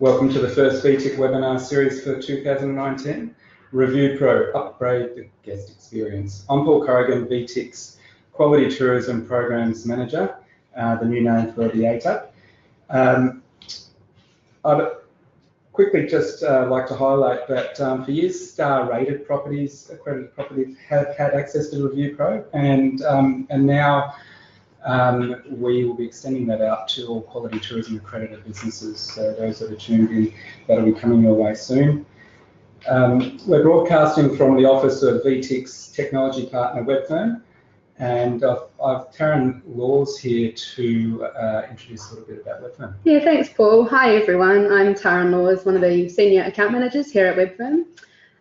Welcome to the first VTIC webinar series for 2019, ReviewPro, Upgrade the Guest Experience. I'm Paul Corrigan, VTIC's Quality Tourism Programs Manager, the new name for the ATAP. I'd quickly just like to highlight that for years, star-rated properties, accredited properties have had access to ReviewPro, and now we will be extending that out to all Quality Tourism Accredited businesses. So those that are tuned in, that'll be coming your way soon. We're broadcasting from the office of VTIC's technology partner WebFirm, and I've Taryn Laws here to introduce a little bit about WebFirm. Yeah, thanks, Paul. Hi, everyone. I'm Taryn Laws, one of the senior account managers here at WebFirm.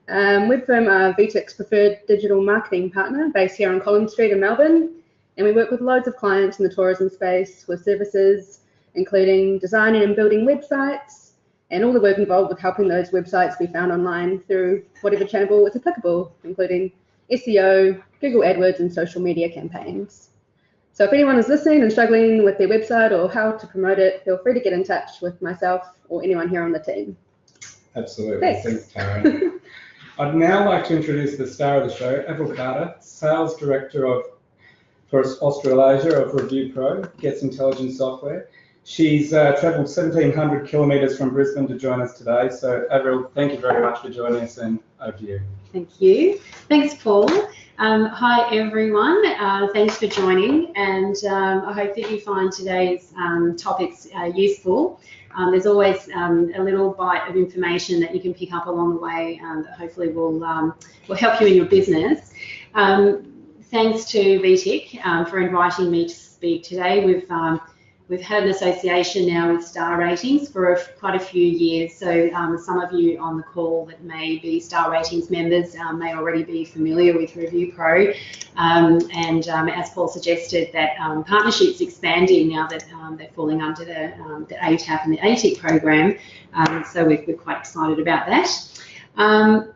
WebFirm are VTIC's preferred digital marketing partner based here on Collins Street in Melbourne. And we work with loads of clients in the tourism space with services including designing and building websites and all the work involved with helping those websites be found online through whatever channel is applicable, including SEO, Google AdWords and social media campaigns. So if anyone is listening and struggling with their website or how to promote it, feel free to get in touch with myself or anyone here on the team. Absolutely. Thanks, Taryn. I'd now like to introduce the star of the show, Avril, Sales Director for Australasia of ReviewPro, Guest Intelligence Software. She's travelled 1,700 kilometres from Brisbane to join us today. So, Avril, thank you very much for joining us, and over to you. Thank you. Thanks, Paul. Hi, everyone. Thanks for joining, and I hope that you find today's topics useful. There's always a little bite of information that you can pick up along the way that hopefully will help you in your business. Thanks to VTIC for inviting me to speak today. We've had an association now with star ratings for quite a few years, so some of you on the call that may be star ratings members may already be familiar with ReviewPro, and as Paul suggested, that partnership's expanding now that they're falling under the ATAP and the ATIC program, so we're quite excited about that.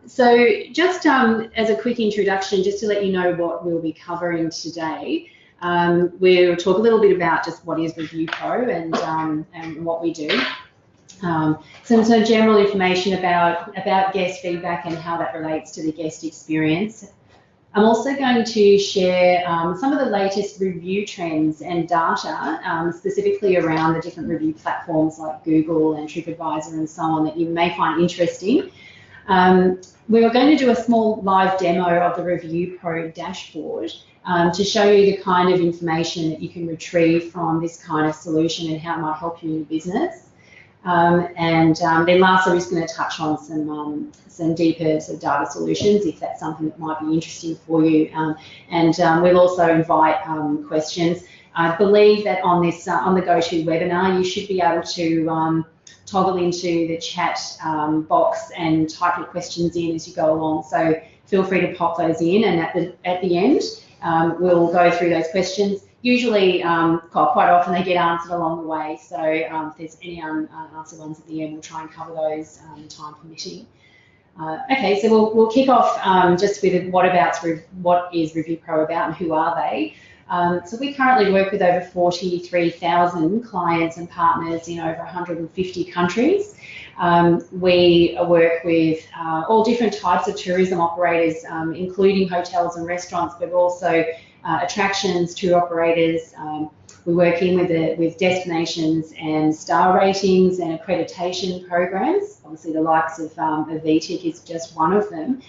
So just as a quick introduction, just to let you know what we'll be covering today, we'll talk a little bit about just what is ReviewPro and what we do. Some general information about guest feedback and how that relates to the guest experience. I'm also going to share some of the latest review trends and data, specifically around the different review platforms like Google and TripAdvisor and so on that you may find interesting. We are going to do a small live demo of the ReviewPro dashboard to show you the kind of information that you can retrieve from this kind of solution and how it might help you in your business. Then lastly, we're just going to touch on some deeper sort of data solutions if that's something that might be interesting for you. We'll also invite questions. I believe that on this on the GoToWebinar, you should be able to toggle into the chat box and type your questions in as you go along. So feel free to pop those in, and at the end, we'll go through those questions. Usually, quite often they get answered along the way. So if there's any unanswered ones at the end, we'll try and cover those time permitting. Okay, so we'll kick off just with what is ReviewPro about and who are they. So we currently work with over 43,000 clients and partners in over 150 countries. We work with all different types of tourism operators, including hotels and restaurants, but also attractions, tour operators. We work with destinations and star ratings and accreditation programs. Obviously, the likes of VTIC is just one of them.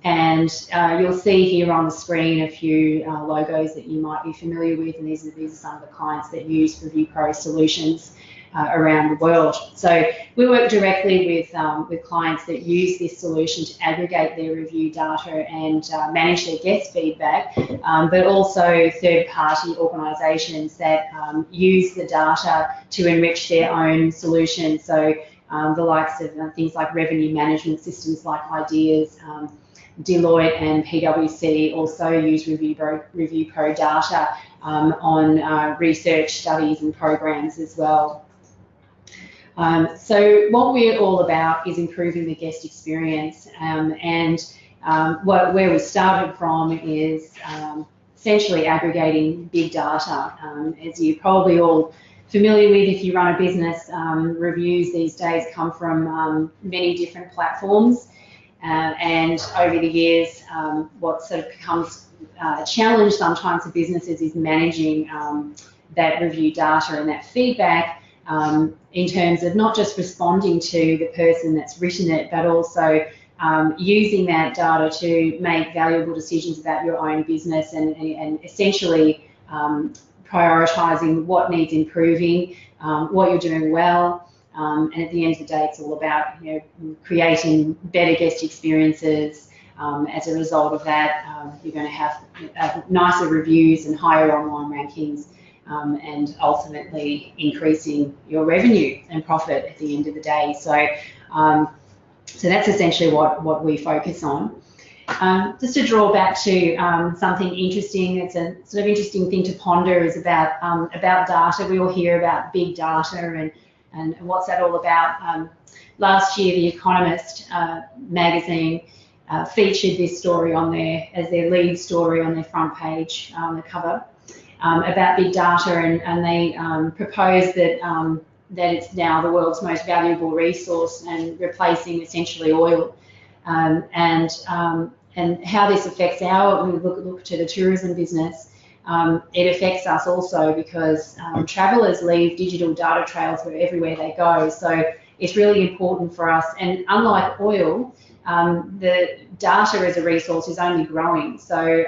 You'll see here on the screen a few logos that you might be familiar with, and these are some of the clients that use ReviewPro solutions around the world. So we work directly with clients that use this solution to aggregate their review data and manage their guest feedback, but also third-party organisations that use the data to enrich their own solutions. So the likes of things like revenue management systems like Ideas, Deloitte and PwC also use ReviewPro data on research studies and programs as well. So what we're all about is improving the guest experience, where we started from is essentially aggregating big data. As you probably all familiar with if you run a business, reviews these days come from many different platforms. And over the years, what sort of becomes a challenge sometimes for businesses is managing that review data and that feedback in terms of not just responding to the person that's written it, but also using that data to make valuable decisions about your own business and essentially prioritising what needs improving, what you're doing well, and at the end of the day, it's all about creating better guest experiences. As a result of that, you're going to have nicer reviews and higher online rankings, and ultimately increasing your revenue and profit at the end of the day. So, so that's essentially what we focus on. Just to draw back to something interesting, it's a sort of interesting thing to ponder is about data. We all hear about big data and what's that all about. Last year, The Economist magazine featured this story on there as their lead story on their front page, the cover, about big data, and they proposed that that it's now the world's most valuable resource and replacing essentially oil. And how this affects we look to the tourism business, it affects us also because travellers leave digital data trails everywhere they go. So it's really important for us. And unlike oil, the data as a resource is only growing. So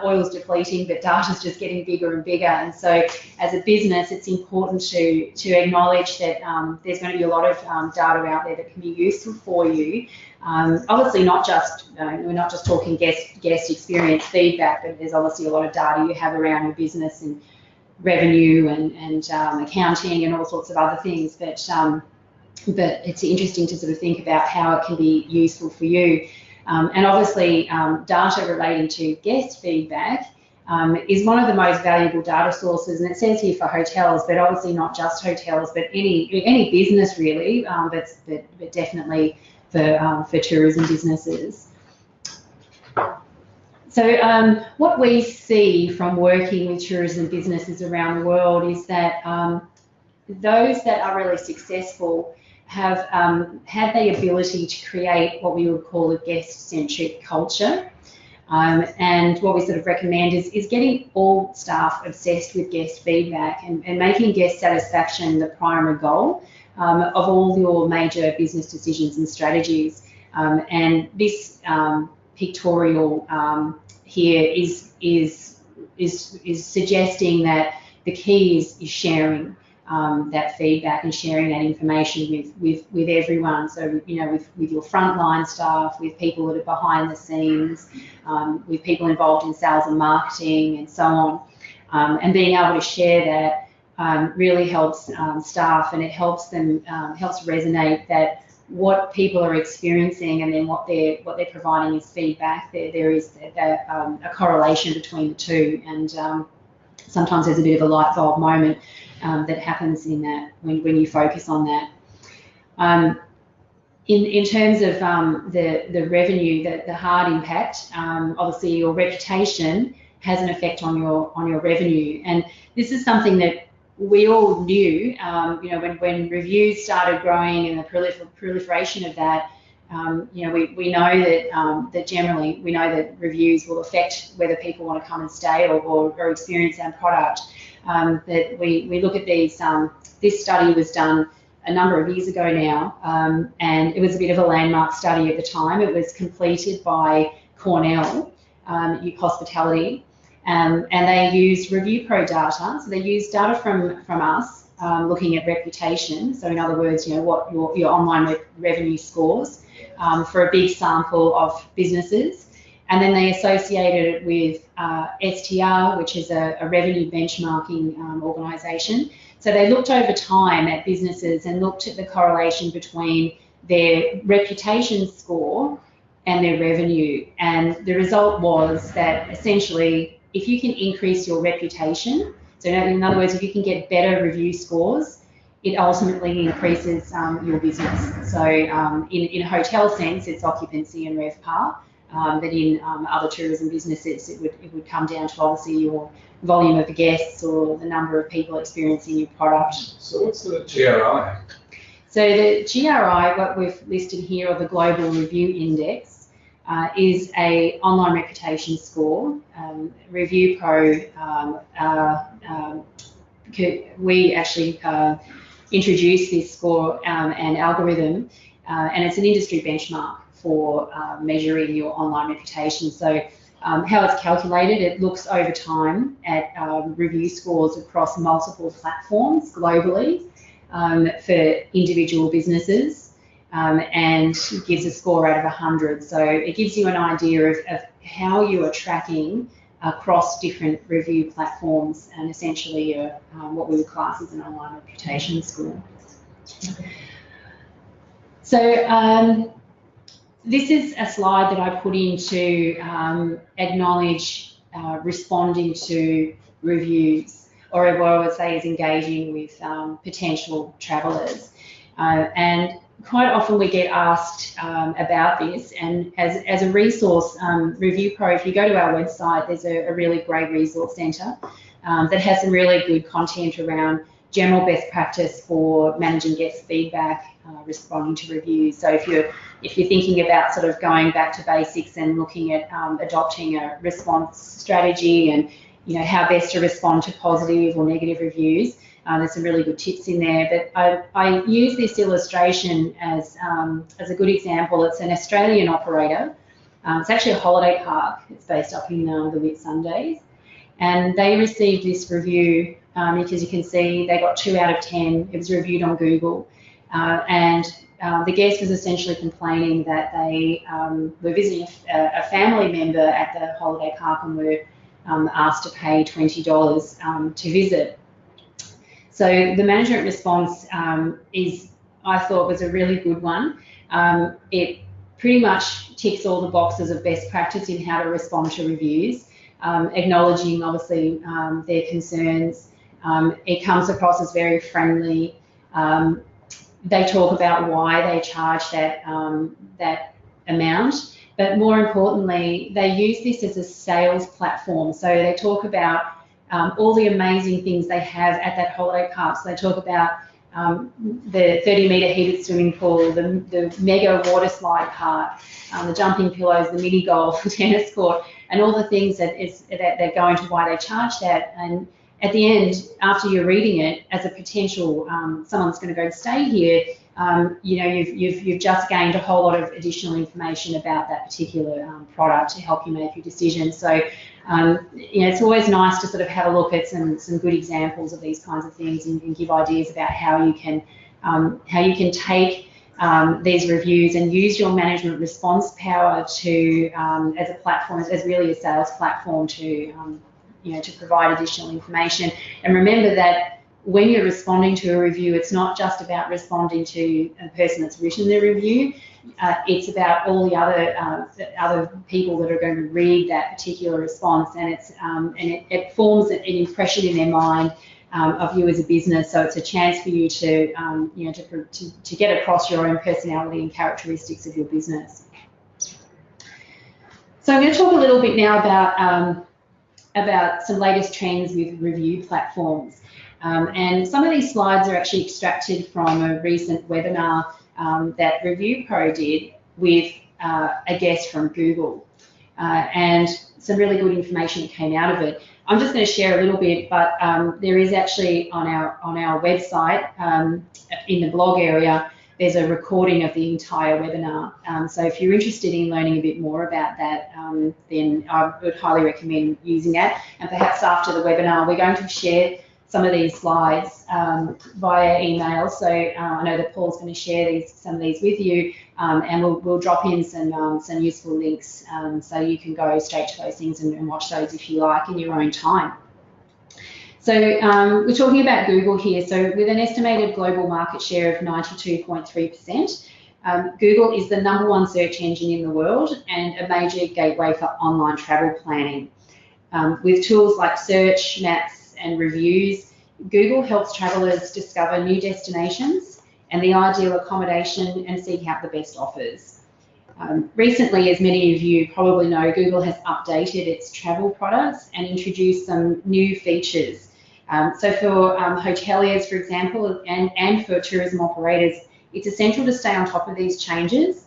oil's depleting, but data's just getting bigger and bigger. And so as a business, it's important to acknowledge that there's going to be a lot of data out there that can be useful for you. Obviously, not just we're not just talking guest experience feedback, but there's obviously a lot of data you have around your business and revenue and accounting and all sorts of other things. But it's interesting to sort of think about how it can be useful for you. And obviously, data relating to guest feedback is one of the most valuable data sources, and it says here for hotels, but obviously not just hotels, but any business really, but definitely for tourism businesses. So what we see from working with tourism businesses around the world is that those that are really successful have had the ability to create what we would call a guest-centric culture. And what we sort of recommend is getting all staff obsessed with guest feedback and making guest satisfaction the primary goal of all your major business decisions and strategies. And this pictorial here is suggesting that the key is sharing that feedback and sharing that information with everyone. So with your frontline staff, with people that are behind the scenes, with people involved in sales and marketing, and so on. And being able to share that really helps staff, and it helps them helps resonate that what people are experiencing and then what they're providing is feedback. There is a correlation between the two, and sometimes there's a bit of a light bulb moment that happens in that when you focus on that. In terms of the revenue, the hard impact, obviously your reputation has an effect on your revenue, and this is something that we all knew. When reviews started growing and the proliferation of that, we know that generally we know that reviews will affect whether people want to come and stay or experience our product. That we look at these. This study was done a number of years ago now, and it was a bit of a landmark study at the time. It was completed by Cornell Hospitality, and they used ReviewPro data. So they used data from us looking at reputation. So in other words, what your online revenue scores for a big sample of businesses. And then they associated it with STR, which is a revenue benchmarking organisation. So they looked over time at businesses and looked at the correlation between their reputation score and their revenue. And the result was that essentially, if you can increase your reputation, so in other words, if you can get better review scores, it ultimately increases your business. So in a hotel sense, it's occupancy and RevPAR. but in other tourism businesses, it would come down to obviously your volume of guests or the number of people experiencing your product. So what's the GRI? So the GRI, what we've listed here, or the Global Review Index, is a online reputation score. ReviewPro, we actually introduced this score and algorithm, and it's an industry benchmark for measuring your online reputation. So how it's calculated, it looks over time at review scores across multiple platforms globally for individual businesses, and gives a score out of 100. So it gives you an idea of how you are tracking across different review platforms, and essentially what we would class as an online reputation score. So this is a slide that I put in to acknowledge responding to reviews, or what I would say is engaging with potential travellers. And quite often we get asked about this, and as a resource, ReviewPro, if you go to our website, there's a really great resource centre that has some really good content around general best practice for managing guest feedback, responding to reviews. So if you're thinking about sort of going back to basics and looking at adopting a response strategy, and how best to respond to positive or negative reviews, there's some really good tips in there. But I use this illustration as a good example. It's an Australian operator. It's actually a holiday park. It's based up in the Whitsundays. And they received this review because you can see they got 2 out of 10. It was reviewed on Google. And the guest was essentially complaining that they were visiting a family member at the holiday park and were asked to pay $20 to visit. So the management response I thought was a really good one. It pretty much ticks all the boxes of best practice in how to respond to reviews, acknowledging obviously their concerns. It comes across as very friendly. They talk about why they charge that amount, but more importantly, they use this as a sales platform. So they talk about all the amazing things they have at that holiday park. So they talk about the 30-metre heated swimming pool, the mega water slide park, the jumping pillows, the mini golf, the tennis court, and all the things that go into why they charge that. And at the end, after you're reading it, as a potential someone's going to go stay here, you've just gained a whole lot of additional information about that particular product to help you make your decision. So it's always nice to sort of have a look at some good examples of these kinds of things, and give ideas about how you can take these reviews and use your management response power to as a platform, as really a sales platform to to provide additional information. And remember that when you're responding to a review, it's not just about responding to a person that's written the review. It's about all the other people that are going to read that particular response, and it forms an impression in their mind of you as a business. So it's a chance for you to to get across your own personality and characteristics of your business. So I'm going to talk a little bit now about some latest trends with review platforms. And some of these slides are actually extracted from a recent webinar that ReviewPro did with a guest from Google, and some really good information that came out of it. I'm just going to share a little bit, but there is actually on our website in the blog area, there's a recording of the entire webinar. So if you're interested in learning a bit more about that, then I would highly recommend using that. And perhaps after the webinar, we're going to share some of these slides via email. So I know that Paul's going to share some of these with you, and we'll drop in some useful links so you can go straight to those things and watch those if you like in your own time. So we're talking about Google here. So with an estimated global market share of 92.3%, Google is the #1 search engine in the world and a major gateway for online travel planning. With tools like search, maps, and reviews, Google helps travellers discover new destinations and the ideal accommodation and seek out the best offers. Recently, as many of you probably know, Google has updated its travel products and introduced some new features. So for hoteliers, for example, and for tourism operators, it's essential to stay on top of these changes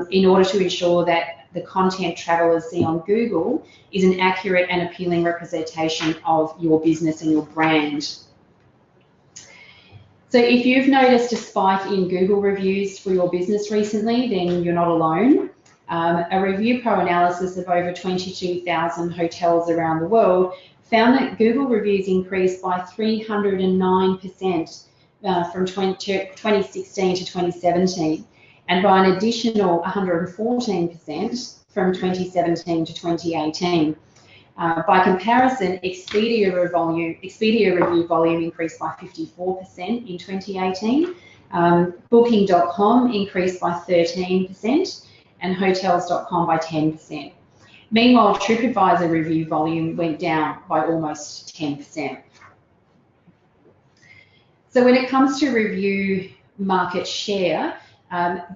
in order to ensure that the content travellers see on Google is an accurate and appealing representation of your business and your brand. So if you've noticed a spike in Google reviews for your business recently, then you're not alone. A ReviewPro analysis of over 22,000 hotels around the world found that Google reviews increased by 309% from 2016 to 2017, and by an additional 114% from 2017 to 2018. By comparison, Expedia review volume increased by 54% in 2018, Booking.com increased by 13%, and Hotels.com by 10%. Meanwhile, TripAdvisor review volume went down by almost 10%. So when it comes to review market share,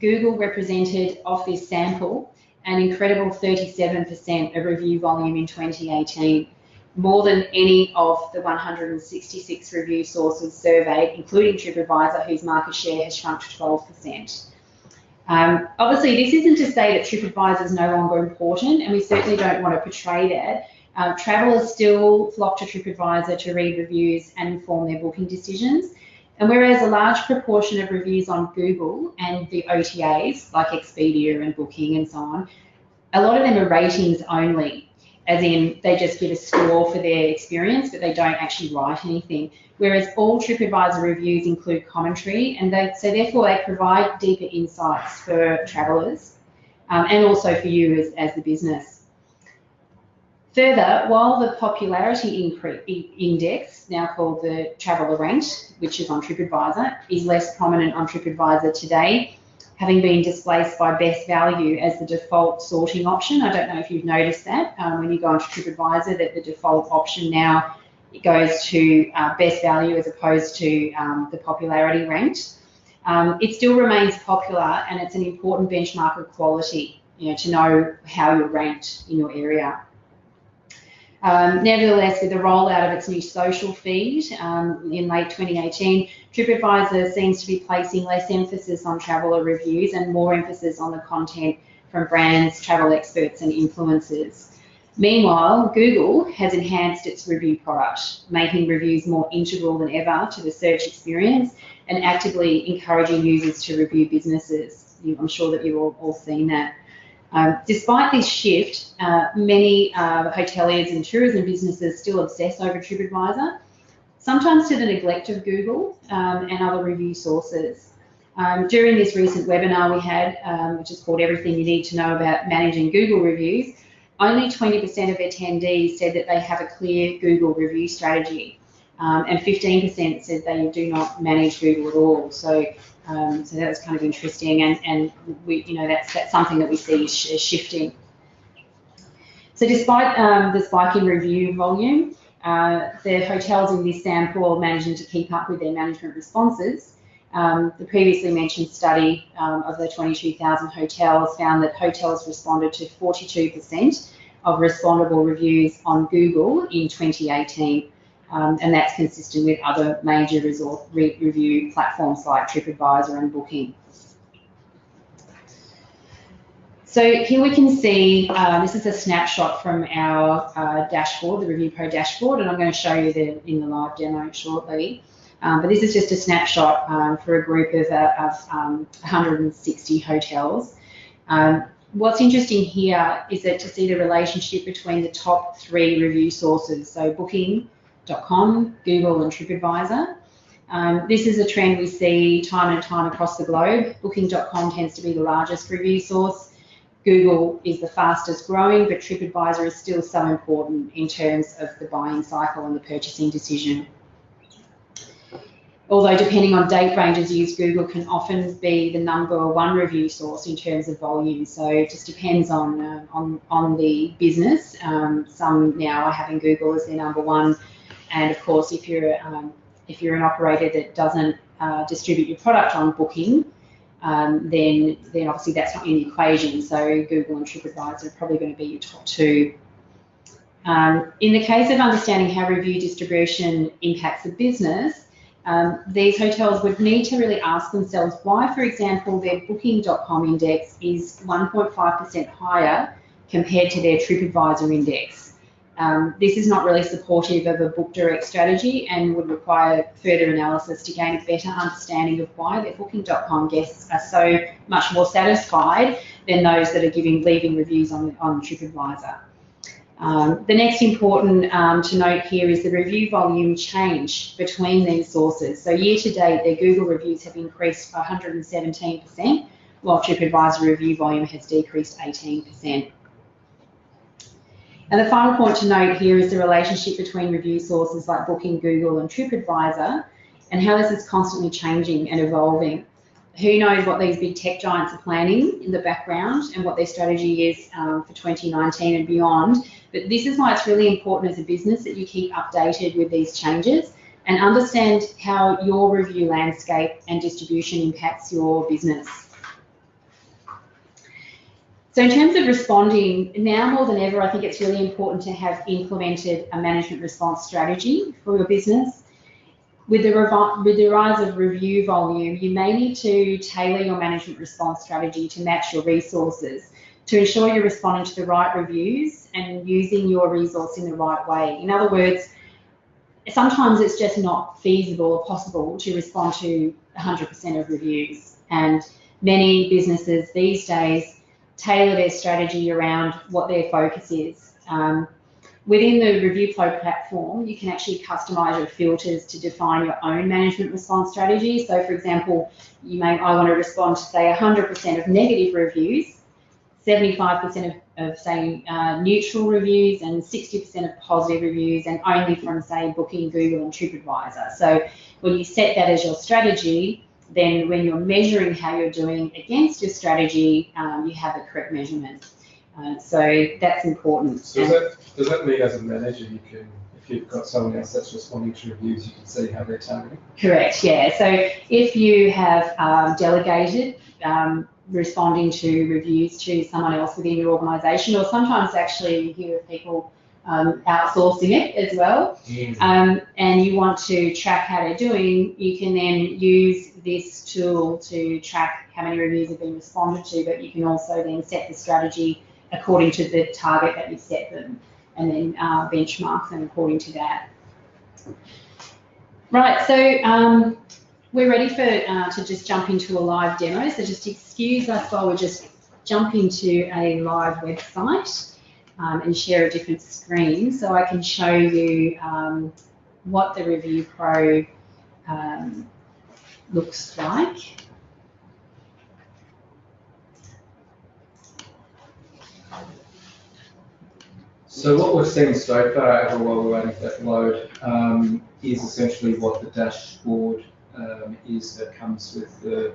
Google represented off this sample an incredible 37% of review volume in 2018, more than any of the 166 review sources surveyed, including TripAdvisor, whose market share has shrunk to 12%. Obviously, this isn't to say that TripAdvisor is no longer important, and we certainly don't want to portray that. Travellers still flock to TripAdvisor to read reviews and inform their booking decisions. And whereas a large proportion of reviews on Google and the OTAs, like Expedia and Booking and so on, a lot of them are ratings only, as in they just give a score for their experience, but they don't actually write anything. Whereas all TripAdvisor reviews include commentary, and so therefore they provide deeper insights for travellers and also for you as the business. Further, while the popularity index, now called the Traveller Ranked, which is on TripAdvisor, is less prominent on TripAdvisor today, having been displaced by Best Value as the default sorting option. I don't know if you've noticed that when you go onto TripAdvisor, that the default option now goes to Best Value as opposed to the popularity ranked. It still remains popular, and it's an important benchmark of quality, to know how you're ranked in your area. Nevertheless, with the rollout of its new social feed in late 2018, TripAdvisor seems to be placing less emphasis on traveller reviews and more emphasis on the content from brands, travel experts and influencers. Meanwhile, Google has enhanced its review product, making reviews more integral than ever to the search experience and actively encouraging users to review businesses. I'm sure that you've all seen that. Despite this shift, many hoteliers and tourism businesses still obsess over TripAdvisor, sometimes to the neglect of Google and other review sources. During this recent webinar we had, which is called Everything You Need to Know About Managing Google Reviews, only 20% of attendees said that they have a clear Google review strategy, and 15% said they do not manage Google at all. So that was kind of interesting, and we, that's something that we see is shifting. So despite the spike in review volume, the hotels in this sample are managing to keep up with their management responses. The previously mentioned study of the 22,000 hotels found that hotels responded to 42% of respondable reviews on Google in 2018. And that's consistent with other major review platforms like TripAdvisor and Booking. So here we can see, this is a snapshot from our dashboard, the ReviewPro dashboard, and I'm going to show you in the live demo shortly. But this is just a snapshot for a group of 160 hotels. What's interesting here is that to see the relationship between the top 3 review sources, so Booking.com, Google and TripAdvisor. This is a trend we see time and time across the globe. Booking.com tends to be the largest review source. Google is the fastest growing, but TripAdvisor is still so important in terms of the buying cycle and the purchasing decision. Although depending on date ranges used, Google can often be the #1 review source in terms of volume. So it just depends on the business. Some now are having Google as their #1, and of course, if you're an operator that doesn't distribute your product on Booking, then obviously that's not in the equation. So Google and TripAdvisor are probably going to be your top two. In the case of understanding how review distribution impacts the business, these hotels would need to really ask themselves why, for example, their booking.com index is 1.5% higher compared to their TripAdvisor index. This is not really supportive of a book direct strategy and would require further analysis to gain a better understanding of why their booking.com guests are so much more satisfied than those that are leaving reviews on TripAdvisor. The next important to note here is the review volume change between these sources. So year to date, their Google reviews have increased by 117%, while TripAdvisor review volume has decreased 18%. And the final point to note here is the relationship between review sources like Booking, Google and TripAdvisor, and how this is constantly changing and evolving. Who knows what these big tech giants are planning in the background and what their strategy is for 2019 and beyond. But this is why it's really important as a business that you keep updated with these changes and understand how your review landscape and distribution impacts your business. So in terms of responding, now more than ever, I think it's really important to have implemented a management response strategy for your business. With the rise of review volume, you may need to tailor your management response strategy to match your resources to ensure you're responding to the right reviews and using your resource in the right way. In other words, sometimes it's just not feasible or possible to respond to 100% of reviews, and many businesses these days tailor their strategy around what their focus is. Within the ReviewPro platform, you can actually customize your filters to define your own management response strategy. So for example, I want to respond to say 100% of negative reviews, 75% of say neutral reviews, and 60% of positive reviews, and only from say Booking, Google and TripAdvisor. So when you set that as your strategy, then when you're measuring how you're doing against your strategy, you have a correct measurement. So that's important. So does that mean as a manager you can, if you've got someone else that's responding to reviews, you can see how they're targeting? Correct, yeah. So if you have delegated responding to reviews to someone else within your organisation, or sometimes actually you hear of people outsourcing it as well, and you want to track how they're doing, you can then use this tool to track how many reviews have been responded to, but you can also then set the strategy according to the target that you set them, and then benchmark them according to that. Right, so we're ready to just jump into a live demo. So just excuse us while we just jump into a live website and share a different screen so I can show you what the ReviewPro looks like. So what we've seen so far, Avril, while we're waiting for that to load, is essentially what the dashboard is that comes with the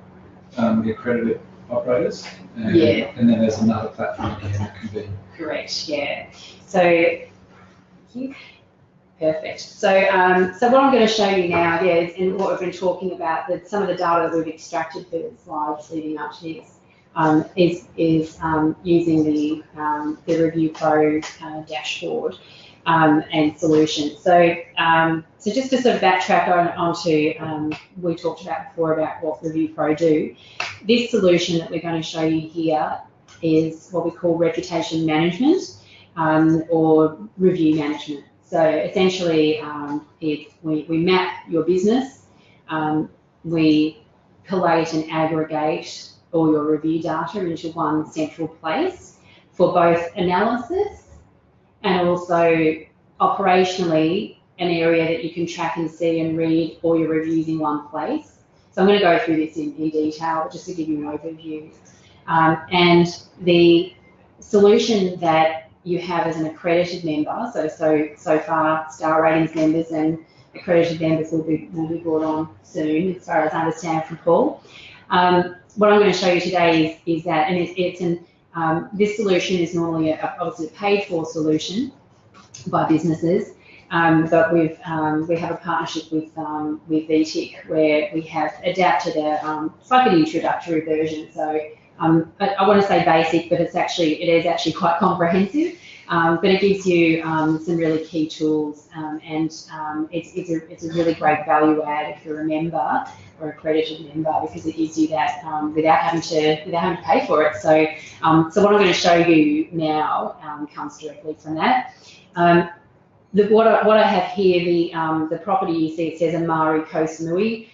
accredited operators. And then there's another platform again that can be. Correct, yeah. So, thank you. Perfect. So, so what I'm going to show you now is, and what we've been talking about, that some of the data that we've extracted for the slides leading up to this, is using the ReviewPro dashboard and solution. So, so just to sort of backtrack onto, we talked about before about what ReviewPro do. This solution that we're going to show you here is what we call reputation management or review management. So essentially, we map your business, we collate and aggregate all your review data into one central place for both analysis and also operationally an area that you can track and see and read all your reviews in one place. So I'm going to go through this in detail, but just to give you an overview. And the solution that you have as an accredited member, so far Star Ratings members and accredited members will be brought on soon, as far as I understand from Paul. What I'm going to show you today is that, and this solution is normally obviously a paid-for solution by businesses, But we have a partnership with VTIC where we have adapted it's like an introductory version. So I want to say basic, but it is actually quite comprehensive. But it gives you some really key tools, and it's a really great value add if you're a member or accredited member, because it gives you that without having to pay for it. So what I'm going to show you now comes directly from that. What I have here, the property, you see it says Amari Koh Samui.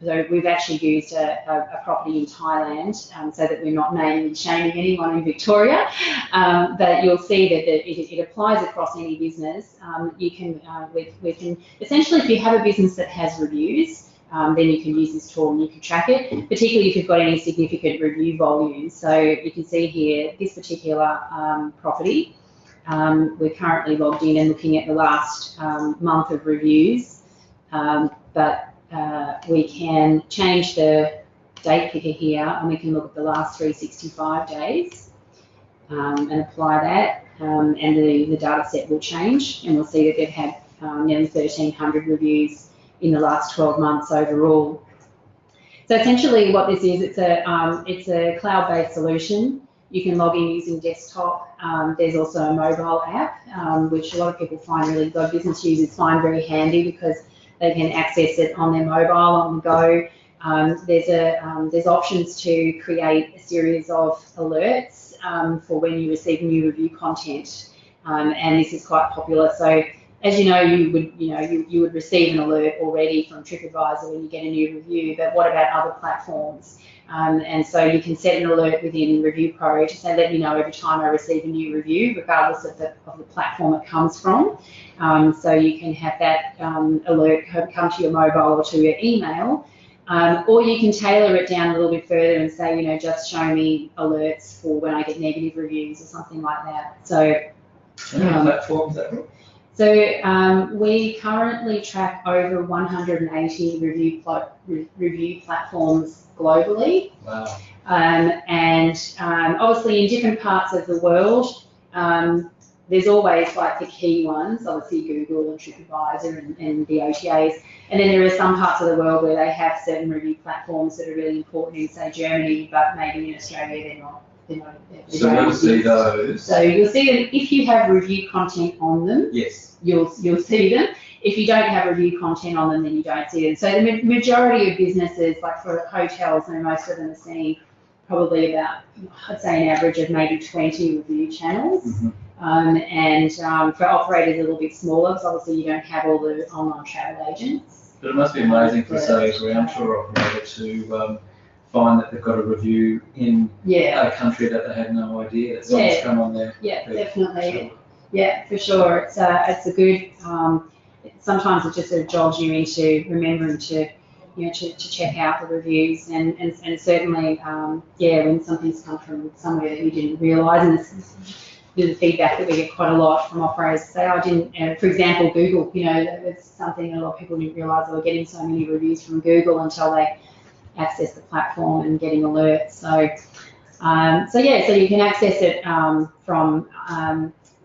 So we've actually used a property in Thailand so that we're not naming and shaming anyone in Victoria. But you'll see that it applies across any business. We can essentially, if you have a business that has reviews, then you can use this tool and you can track it, particularly if you've got any significant review volumes. So you can see here, this particular property, we're currently logged in and looking at the last month of reviews, but we can change the date picker here, and we can look at the last 365 days and apply that, and the data set will change, and we'll see that they've had nearly 1,300 reviews in the last 12 months overall. So essentially what this is, it's a cloud-based solution. You can log in using desktop. There's also a mobile app, which a lot of people find really good. Business users find very handy because they can access it on their mobile, on the go. There's options to create a series of alerts for when you receive new review content, and this is quite popular. So as you know, you would receive an alert already from TripAdvisor when you get a new review, but what about other platforms? And so you can set an alert within ReviewPro to say, let me know every time I receive a new review, regardless of the platform it comes from. So you can have that alert come to your mobile or to your email, or you can tailor it down a little bit further and say, just show me alerts for when I get negative reviews or something like that. So platforms that work? So we currently track over 180 review platforms globally. Wow. And obviously in different parts of the world, there's always like the key ones, obviously Google and TripAdvisor and the OTAs. And then there are some parts of the world where they have certain review platforms that are really important in, say, Germany, but maybe in Australia they're not. So we'll see those. So you'll see that if you have review content on them, yes, you'll see them. If you don't have review content on them, then you don't see them. So the majority of businesses, like for hotels, and most of them are seeing probably about, I'd say an average of maybe 20 review channels. Mm-hmm. And for operators a little bit smaller, because obviously you don't have all the online travel agents. But it must be amazing for, say, a ground tour operator to find that they've got a review in a country that they had no idea that someone's come on there. Yeah, definitely. Sure. Yeah, for sure. It's a good. Sometimes it just sort of jogs you into remembering to check out the reviews, and certainly when something's come from somewhere that you didn't realise, and this is the feedback that we get quite a lot from operators say, I didn't, for example, Google, it's something a lot of people didn't realise they were getting so many reviews from Google until they access the platform and getting alerts. So you can access it from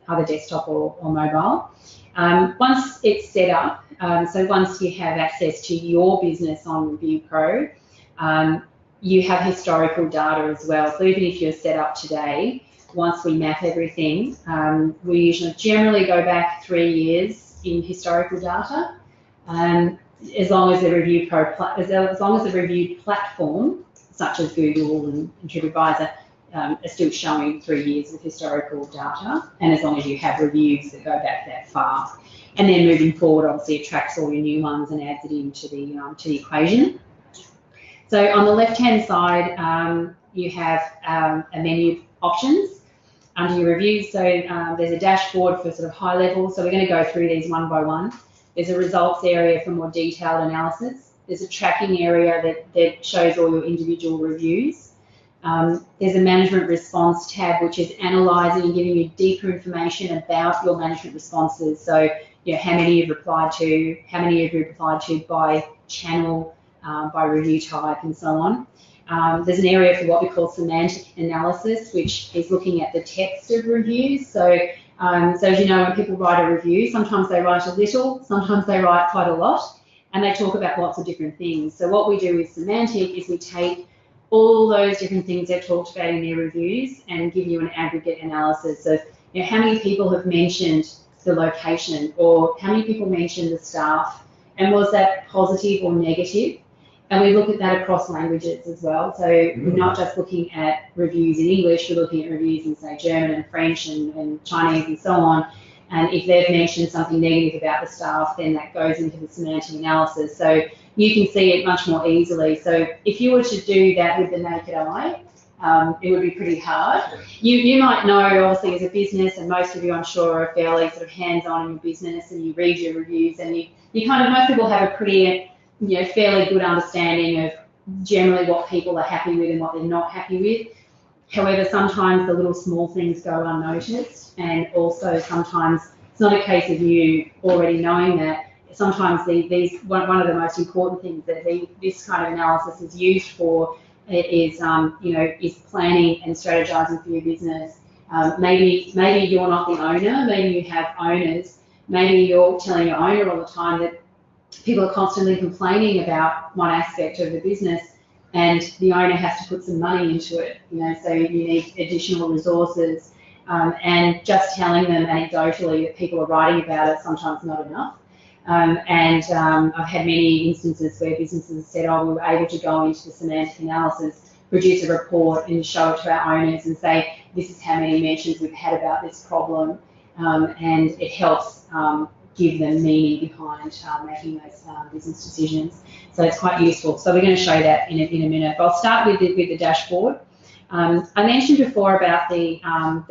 either desktop or mobile. Once it's set up, so once you have access to your business on ReviewPro, you have historical data as well. So even if you're set up today, once we map everything, we usually generally go back 3 years in historical data. As long as the review platform, such as Google and TripAdvisor, are still showing 3 years of historical data, and as long as you have reviews that go back that far. And then moving forward, obviously it tracks all your new ones and adds it into the equation. So on the left-hand side, you have a menu of options under your reviews. So there's a dashboard for sort of high level. So we're going to go through these one by one. There's a results area for more detailed analysis. There's a tracking area that shows all your individual reviews. There's a management response tab, which is analysing and giving you deeper information about your management responses. So, how many you've replied to, how many you've replied to by channel, by review type, and so on. There's an area for what we call semantic analysis, which is looking at the text of reviews. So So as you know, when people write a review, sometimes they write a little, sometimes they write quite a lot, and they talk about lots of different things. So what we do with Semantic is we take all those different things they've talked about in their reviews and give you an aggregate analysis of, you know, how many people have mentioned the location, or how many people mentioned the staff, and was that positive or negative? And we look at that across languages as well. So we're not just looking at reviews in English, we're looking at reviews in, say, German and French and Chinese and so on. And if they've mentioned something negative about the staff, then that goes into the semantic analysis. So you can see it much more easily. So if you were to do that with the naked eye, it would be pretty hard. You might know, obviously, as a business, and most of you, I'm sure, are fairly sort of hands-on in your business, and you read your reviews, and you kind of, most people have a pretty, you know, fairly good understanding of generally what people are happy with and what they're not happy with. However, sometimes the little small things go unnoticed, and also sometimes it's not a case of you already knowing that. Sometimes one of the most important things that this kind of analysis is used for is, you know, is planning and strategizing for your business. Maybe you're not the owner, maybe you have owners, maybe you're telling your owner all the time that people are constantly complaining about one aspect of the business, and the owner has to put some money into it, you know, so you need additional resources, and just telling them anecdotally that people are writing about it sometimes not enough. I've had many instances where businesses said, oh, we were able to go into the semantic analysis, produce a report and show it to our owners and say, this is how many mentions we've had about this problem, and it helps give them meaning behind making those business decisions. So it's quite useful. So we're going to show that in a minute. But I'll start with the dashboard. I mentioned before about the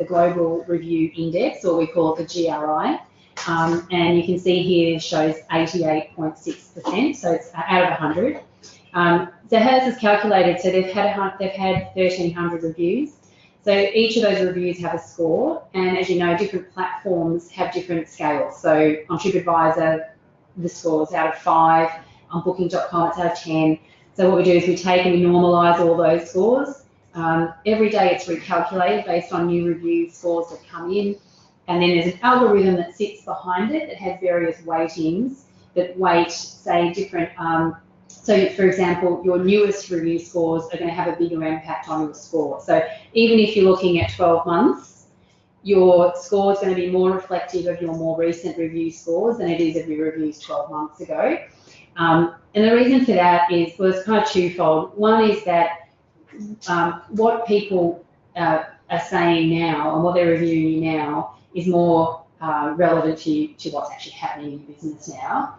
Global Review Index, or we call it the GRI. And you can see here it shows 88.6%, so it's out of 100. So how this is calculated, so they've had 1,300 reviews. So each of those reviews have a score, and as you know, different platforms have different scales. So on TripAdvisor, the score is out of 5. On Booking.com, it's out of 10. So what we do is we take and we normalise all those scores. Every day it's recalculated based on new review scores that come in. And then there's an algorithm that sits behind it that has various weightings that weight, say, different. So, for example, your newest review scores are going to have a bigger impact on your score. So even if you're looking at 12 months, your score is going to be more reflective of your more recent review scores than it is of your reviews 12 months ago. And the reason for that is, well, it's kind of twofold. One is that what people are saying now and what they're reviewing you now is more relevant to what's actually happening in your business now.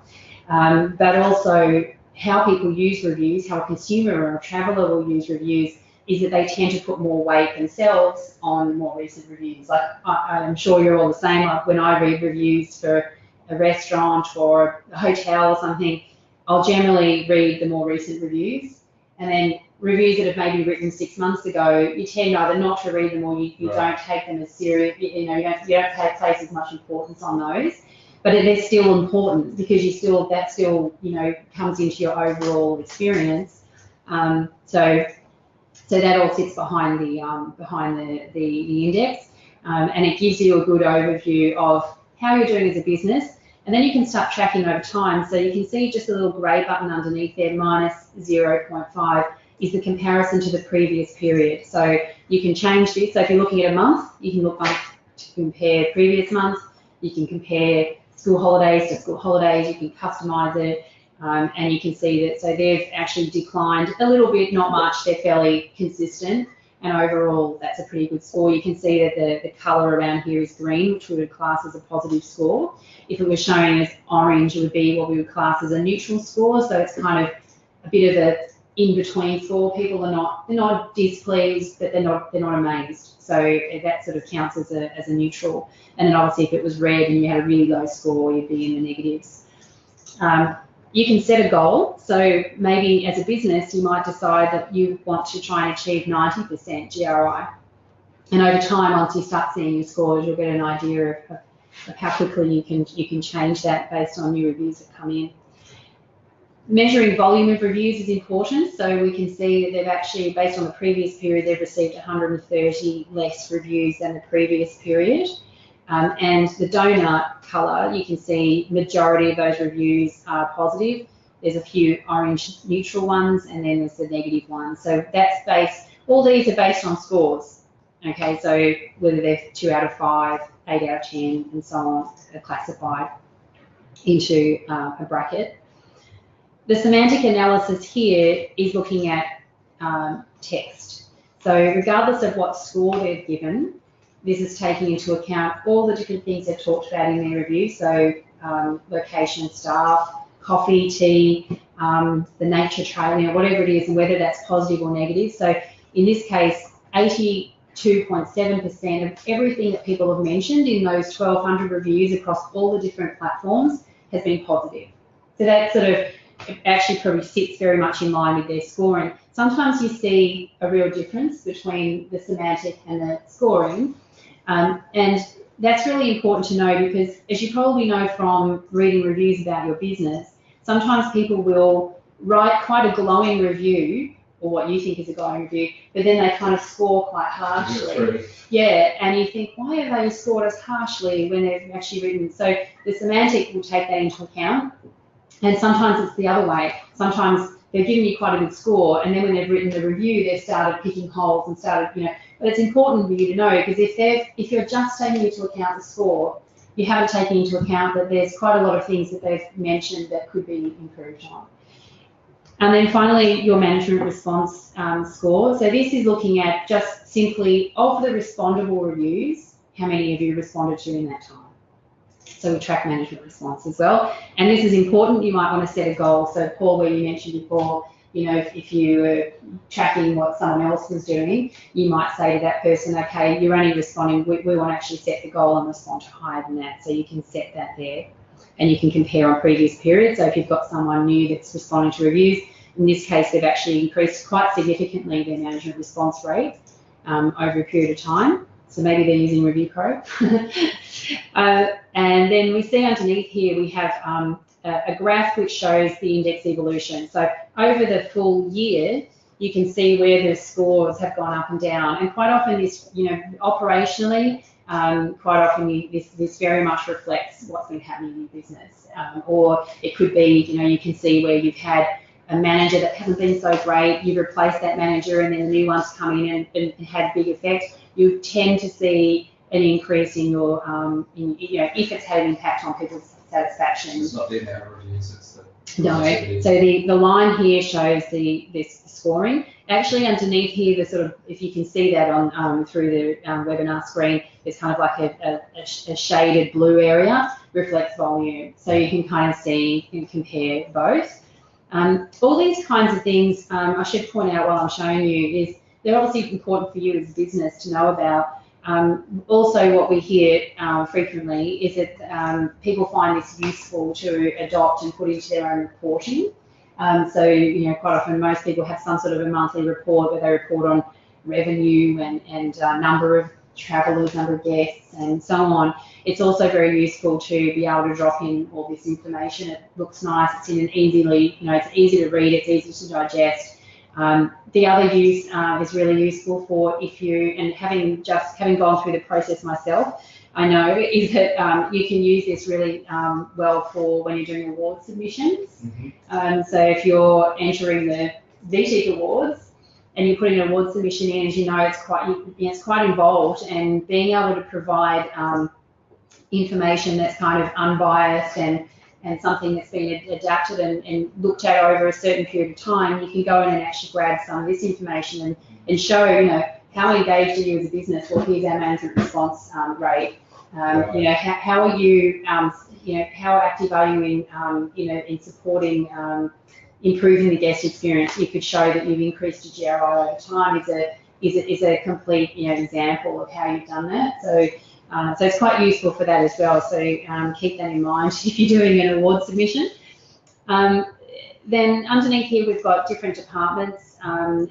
But also how people use reviews, how a consumer or a traveller will use reviews, is that they tend to put more weight themselves on more recent reviews. Like I'm sure you're all the same. Like when I read reviews for a restaurant or a hotel or something, I'll generally read the more recent reviews, and then reviews that have maybe written 6 months ago, you tend either not to read them or you don't take them as serious. You know, you don't place as much importance on those, but it is still important because that still you know comes into your overall experience. So that all sits behind the index, and it gives you a good overview of how you're doing as a business. And then you can start tracking over time. So you can see just a little grey button underneath there, minus 0.5, is the comparison to the previous period. So you can change this. So if you're looking at a month, you can look to compare previous months. You can compare school holidays to school holidays. You can customise it. And you can see that, so they've actually declined a little bit, not much. They're fairly consistent. And overall, that's a pretty good score. You can see that the colour around here is green, which we would class as a positive score. If it was showing as orange, it would be what we would class as a neutral score. So it's kind of a bit of a in-between score. People are not displeased, but they're not amazed. So that sort of counts as a neutral. And then obviously, if it was red and you had a really low score, you'd be in the negatives. You can set a goal. So maybe as a business, you might decide that you want to try and achieve 90% GRI. And over time, once you start seeing your scores, you'll get an idea of how quickly you can change that based on new reviews that come in. Measuring volume of reviews is important. So we can see that they've actually, based on the previous period, they've received 130 less reviews than the previous period. And the donut colour, you can see majority of those reviews are positive. There's a few orange neutral ones, and then there's the negative ones. So that's based, all these are based on scores. Okay, so whether they're 2 out of 5, 8 out of 10, and so on, are classified into a bracket. The semantic analysis here is looking at text. So regardless of what score they've given, this is taking into account all the different things they've talked about in their review. So location, staff, coffee, tea, the nature trail, whatever it is, and whether that's positive or negative. So in this case, 82.7% of everything that people have mentioned in those 1,200 reviews across all the different platforms has been positive. So that sort of actually probably sits very much in line with their scoring. Sometimes you see a real difference between the semantic and the scoring, and that's really important to know because, as you probably know from reading reviews about your business, sometimes people will write quite a glowing review, or what you think is a glowing review, but then they kind of score quite harshly. Yeah, and you think, why have they scored us harshly when they've actually written? So the semantic will take that into account, and sometimes it's the other way. Sometimes they've given you quite a good score, and then when they've written the review, they've started picking holes and started, but it's important for you to know, because if you're just taking into account the score, you haven't taken into account that there's quite a lot of things that they've mentioned that could be improved on. And then finally, your management response score. So this is looking at just simply of the respondable reviews, how many of you responded to in that time. So we track management response as well. And this is important. You might want to set a goal. So Paul, where you mentioned before, if you were tracking what someone else was doing, you might say to that person, okay, you're only responding, we want to actually set the goal and respond to higher than that. So you can set that there. And you can compare on previous periods. So if you've got someone new that's responding to reviews, in this case, they've actually increased quite significantly their management response rate over a period of time. So maybe they're using ReviewPro. And then we see underneath here, we have a graph which shows the index evolution. So over the full year, you can see where the scores have gone up and down. And quite often this, operationally, quite often this very much reflects what's been happening in your business. Or it could be, you can see where you've had a manager that hasn't been so great, you've replaced that manager and then a new one's come in and had a big effect. You tend to see an increase in your, if it's had an impact on people's satisfaction. It's not the amount of reviews, it's the... No, so the line here shows this scoring. Actually underneath here, the sort of, if you can see that on through the webinar screen, there's kind of like a shaded blue area, reflects volume. So you can kind of see and compare both. All these kinds of things, I should point out while I'm showing you, is they're obviously important for you as a business to know about. Also, what we hear frequently is that people find this useful to adopt and put into their own reporting. So, quite often most people have some sort of a monthly report where they report on revenue and number of travellers, number of guests, and so on. It's also very useful to be able to drop in all this information. It looks nice. It's in an easily, it's easy to read. It's easy to digest. The other use is really useful for if you, and having gone through the process myself, I know is that you can use this really well for when you're doing award submissions. Mm-hmm. So if you're entering the VTEC Awards and you're putting an award submission in, as you know, it's quite involved, and being able to provide information that's kind of unbiased and something that's been adapted and looked at over a certain period of time, you can go in and actually grab some of this information and show, how engaged are you as a business? Well, here's our management response rate. How are you, how active are you in supporting, improving the guest experience? You could show that you've increased your GRI over time. Is a complete, example of how you've done that. So it's quite useful for that as well. So keep that in mind if you're doing an award submission. Then underneath here we've got different departments, and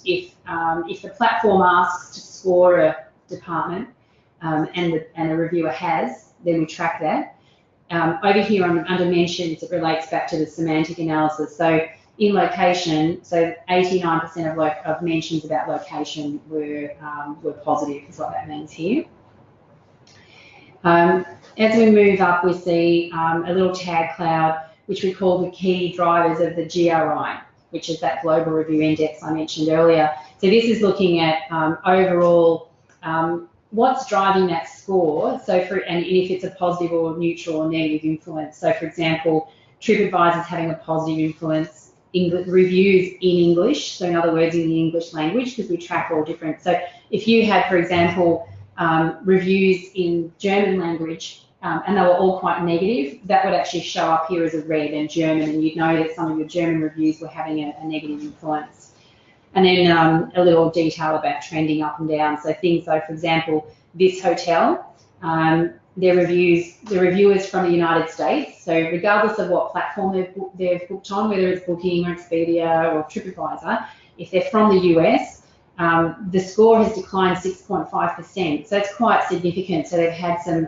if the platform asks to score a department and a reviewer has, then we track that. Over here under mentions, it relates back to the semantic analysis. So in location, so 89% of mentions about location were positive, is what that means here. As we move up, we see a little tag cloud, which we call the key drivers of the GRI, which is that global review index I mentioned earlier. So this is looking at overall what's driving that score. So and if it's a positive or neutral or negative influence. So for example, TripAdvisor is having a positive influence, reviews in English. So in other words, in the English language, because we track all different. So if you had, for example, reviews in German language, and they were all quite negative, that would actually show up here as a red and German, and you'd know that some of your German reviews were having a negative influence. And then a little detail about trending up and down. So things like, for example, this hotel, their reviewers from the United States. So regardless of what platform they've booked on, whether it's Booking or Expedia or TripAdvisor, if they're from the US, the score has declined 6.5%. So it's quite significant. So they've had some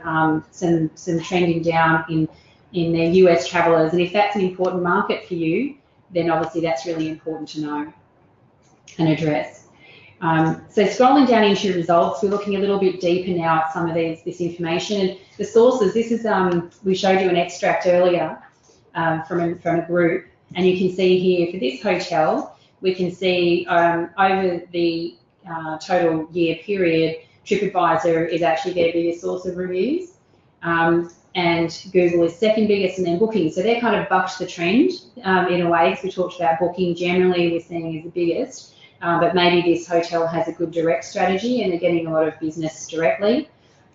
trending down in their US travellers. And if that's an important market for you, then obviously that's really important to know and address. So scrolling down into results, we're looking a little bit deeper now at some of this information. And the sources, this is, we showed you an extract earlier from a group, and you can see here for this hotel, we can see over the total year period, TripAdvisor is actually their biggest source of reviews, and Google is second biggest, and then Booking. So they're kind of bucked the trend in a way, because we talked about Booking generally we're seeing as the biggest. But maybe this hotel has a good direct strategy and they're getting a lot of business directly.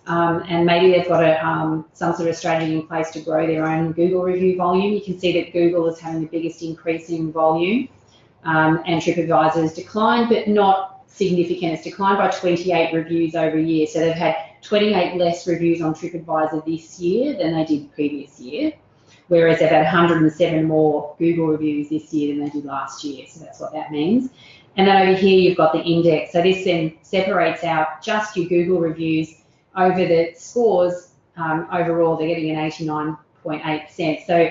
And maybe they've got some sort of strategy in place to grow their own Google review volume. You can see that Google is having the biggest increase in volume, and TripAdvisor has declined, but not significant. It's declined by 28 reviews over a year. So they've had 28 less reviews on TripAdvisor this year than they did the previous year, whereas they've had 107 more Google reviews this year than they did last year. So that's what that means. And then over here, you've got the index. So this then separates out just your Google reviews over the scores. Overall, they're getting an 89.8%. So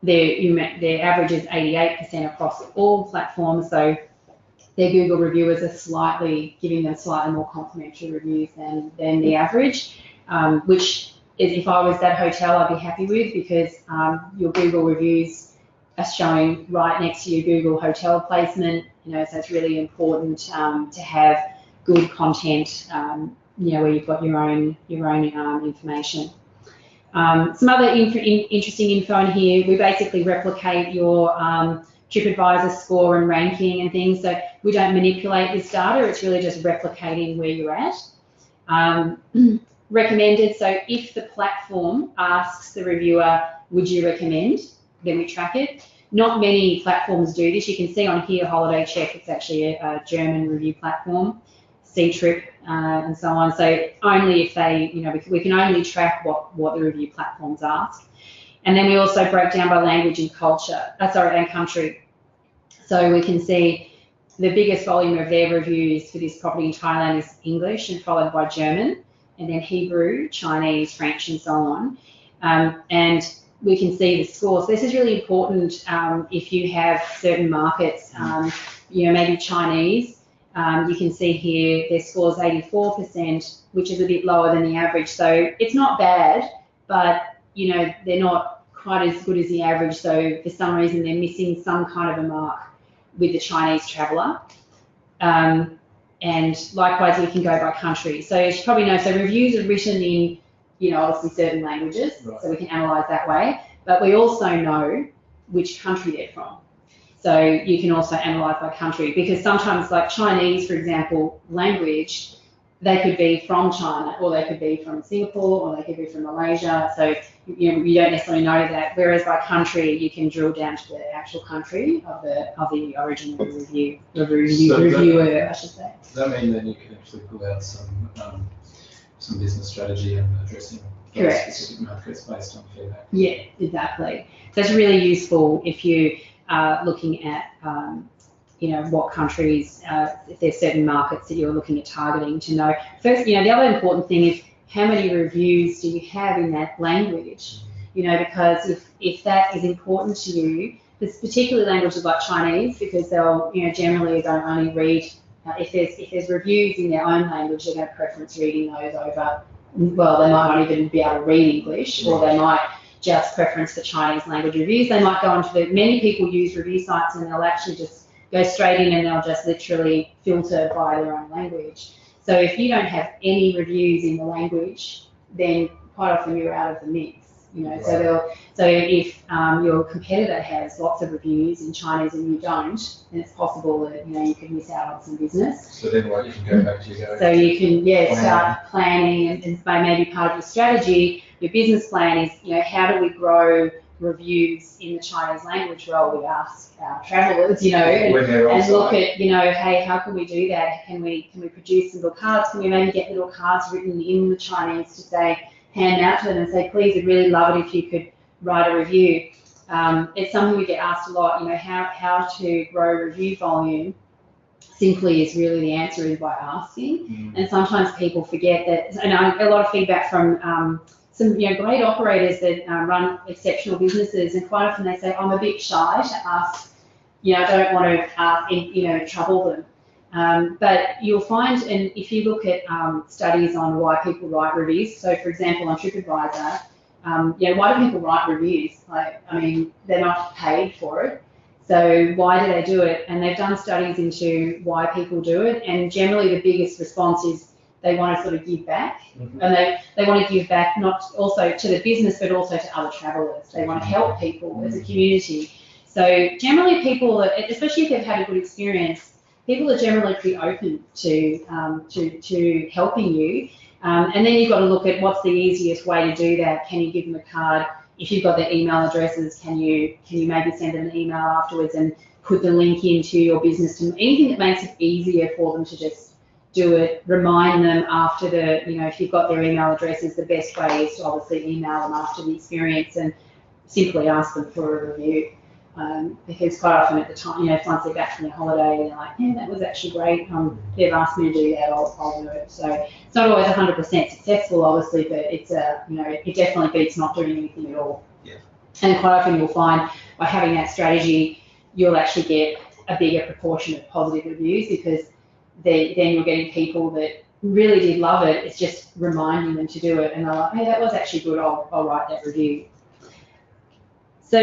their average is 88% across all platforms. So their Google reviewers are giving them slightly more complimentary reviews than the average, which is, if I was that hotel, I'd be happy with, because your Google reviews are showing right next to your Google hotel placement. So it's really important to have good content, where you've got your own information. Some other interesting info in here. We basically replicate your TripAdvisor score and ranking and things. So we don't manipulate this data. It's really just replicating where you're at. Recommended. So if the platform asks the reviewer, would you recommend? Then we track it. Not many platforms do this. You can see on here, Holiday Check, it's actually a German review platform, C-Trip, and so on. So only if they, we can only track what the review platforms ask. And then we also break down by language and culture, and country. So we can see the biggest volume of their reviews for this property in Thailand is English, and followed by German, and then Hebrew, Chinese, French, and so on. And we can see the scores. This is really important if you have certain markets, maybe Chinese. You can see here their score is 84%, which is a bit lower than the average. So it's not bad, but they're not quite as good as the average. So for some reason they're missing some kind of a mark with the Chinese traveller. And likewise, we can go by country. So you should probably know, so reviews are written in obviously certain languages, right. So we can analyse that way, but we also know which country they're from. So you can also analyse by country, because sometimes, like Chinese, for example, language, they could be from China, or they could be from Singapore, or they could be from Malaysia. So you don't necessarily know that. Whereas by country, you can drill down to the actual country of the original reviewer, I should say. Does that mean then you can actually pull out some business strategy and addressing those specific markets based on feedback? Yeah, exactly. So it's really useful if you are looking at, what countries, if there's certain markets that you're looking at targeting, to know. First, the other important thing is how many reviews do you have in that language? Because if that is important to you, there's particularly languages like Chinese, because they'll, generally don't only read. If there's reviews in their own language, they're going to preference reading those over well, they might not even be able to read English, or they might just preference the Chinese language reviews. They might go into many people use review sites and they'll actually just go straight in and they'll just literally filter by their own language. So if you don't have any reviews in the language, then quite often you're out of the mix. Right. So if your competitor has lots of reviews in Chinese and you don't, then it's possible that you could miss out on some business. So then what, you can go back to your So you can start planning, and maybe part of your strategy, your business plan is how do we grow reviews in the Chinese language? Well, we ask our travellers, and look at hey, how can we do that? Can we produce some little cards? Can we maybe get little cards written in the Chinese to say, hand out to them and say, please, I'd really love it if you could write a review. It's something we get asked a lot, how to grow review volume. Simply is really the answer is by asking. And sometimes people forget that, and I get a lot of feedback from some great operators that run exceptional businesses, and quite often they say, I'm a bit shy to ask, I don't want to trouble them. But you'll find, and if you look at studies on why people write reviews, so for example on TripAdvisor, why do people write reviews? They're not paid for it, so why do they do it? And they've done studies into why people do it, and generally the biggest response is they want to sort of give back, and they want to give back not also to the business but also to other travellers. They want to help people as a community. So generally people, especially if they've had a good experience, people are generally pretty open to helping you, and then you've got to look at what's the easiest way to do that. Can you give them a card? If you've got their email addresses, can you maybe send them an email afterwards and put the link into your business? And anything that makes it easier for them to just do it. Remind them after if you've got their email addresses, the best way is to obviously email them after the experience and simply ask them for a review. Because quite often at the time, once they're back from their holiday, they're like, yeah, that was actually great. They've asked me to do that, I'll do it. So it's not always 100% successful, obviously, but it's it definitely beats not doing anything at all. Yeah. And quite often you'll find by having that strategy, you'll actually get a bigger proportion of positive reviews, because then you're getting people that really did love it. It's just reminding them to do it, and they're like, hey, that was actually good. I'll write that review. So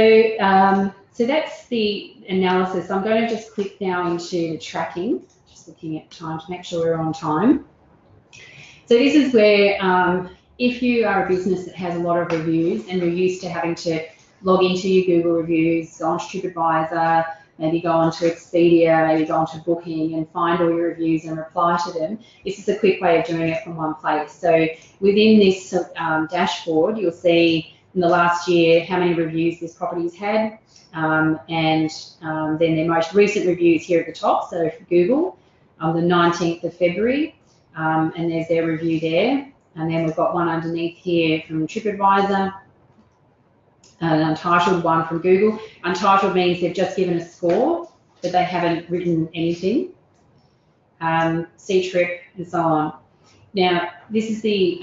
that's the analysis. I'm going to just click now into the tracking, just looking at time to make sure we're on time. So this is where if you are a business that has a lot of reviews and you're used to having to log into your Google reviews, go onto TripAdvisor, maybe go onto Expedia, maybe go onto Booking and find all your reviews and reply to them, this is a quick way of doing it from one place. So within this dashboard, you'll see in the last year how many reviews this property's had, and then their most recent reviews here at the top. So for Google, on the 19th of February, and there's their review there. And then we've got one underneath here from TripAdvisor, an untitled one from Google. Untitled means they've just given a score, but they haven't written anything. C-Trip and so on. Now, this is the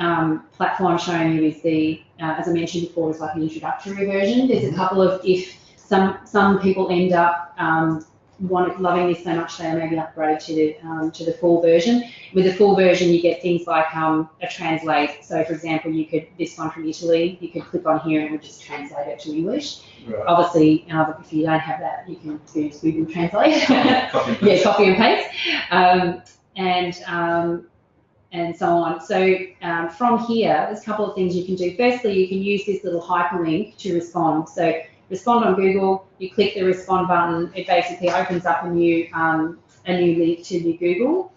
platform I'm showing you is the, as I mentioned before, is like an introductory version. There's a couple of, if some people end up loving this so much, they maybe upgrade to the full version. With the full version, you get things like a translate. So, for example, this one from Italy, you could click on here and it would just translate it to English. Right. Obviously, if you don't have that, you can use Google Translate. Copy and paste. And so on. So from here, there's a couple of things you can do. Firstly, you can use this little hyperlink to respond. So respond on Google, you click the respond button, it basically opens up a new link to your Google,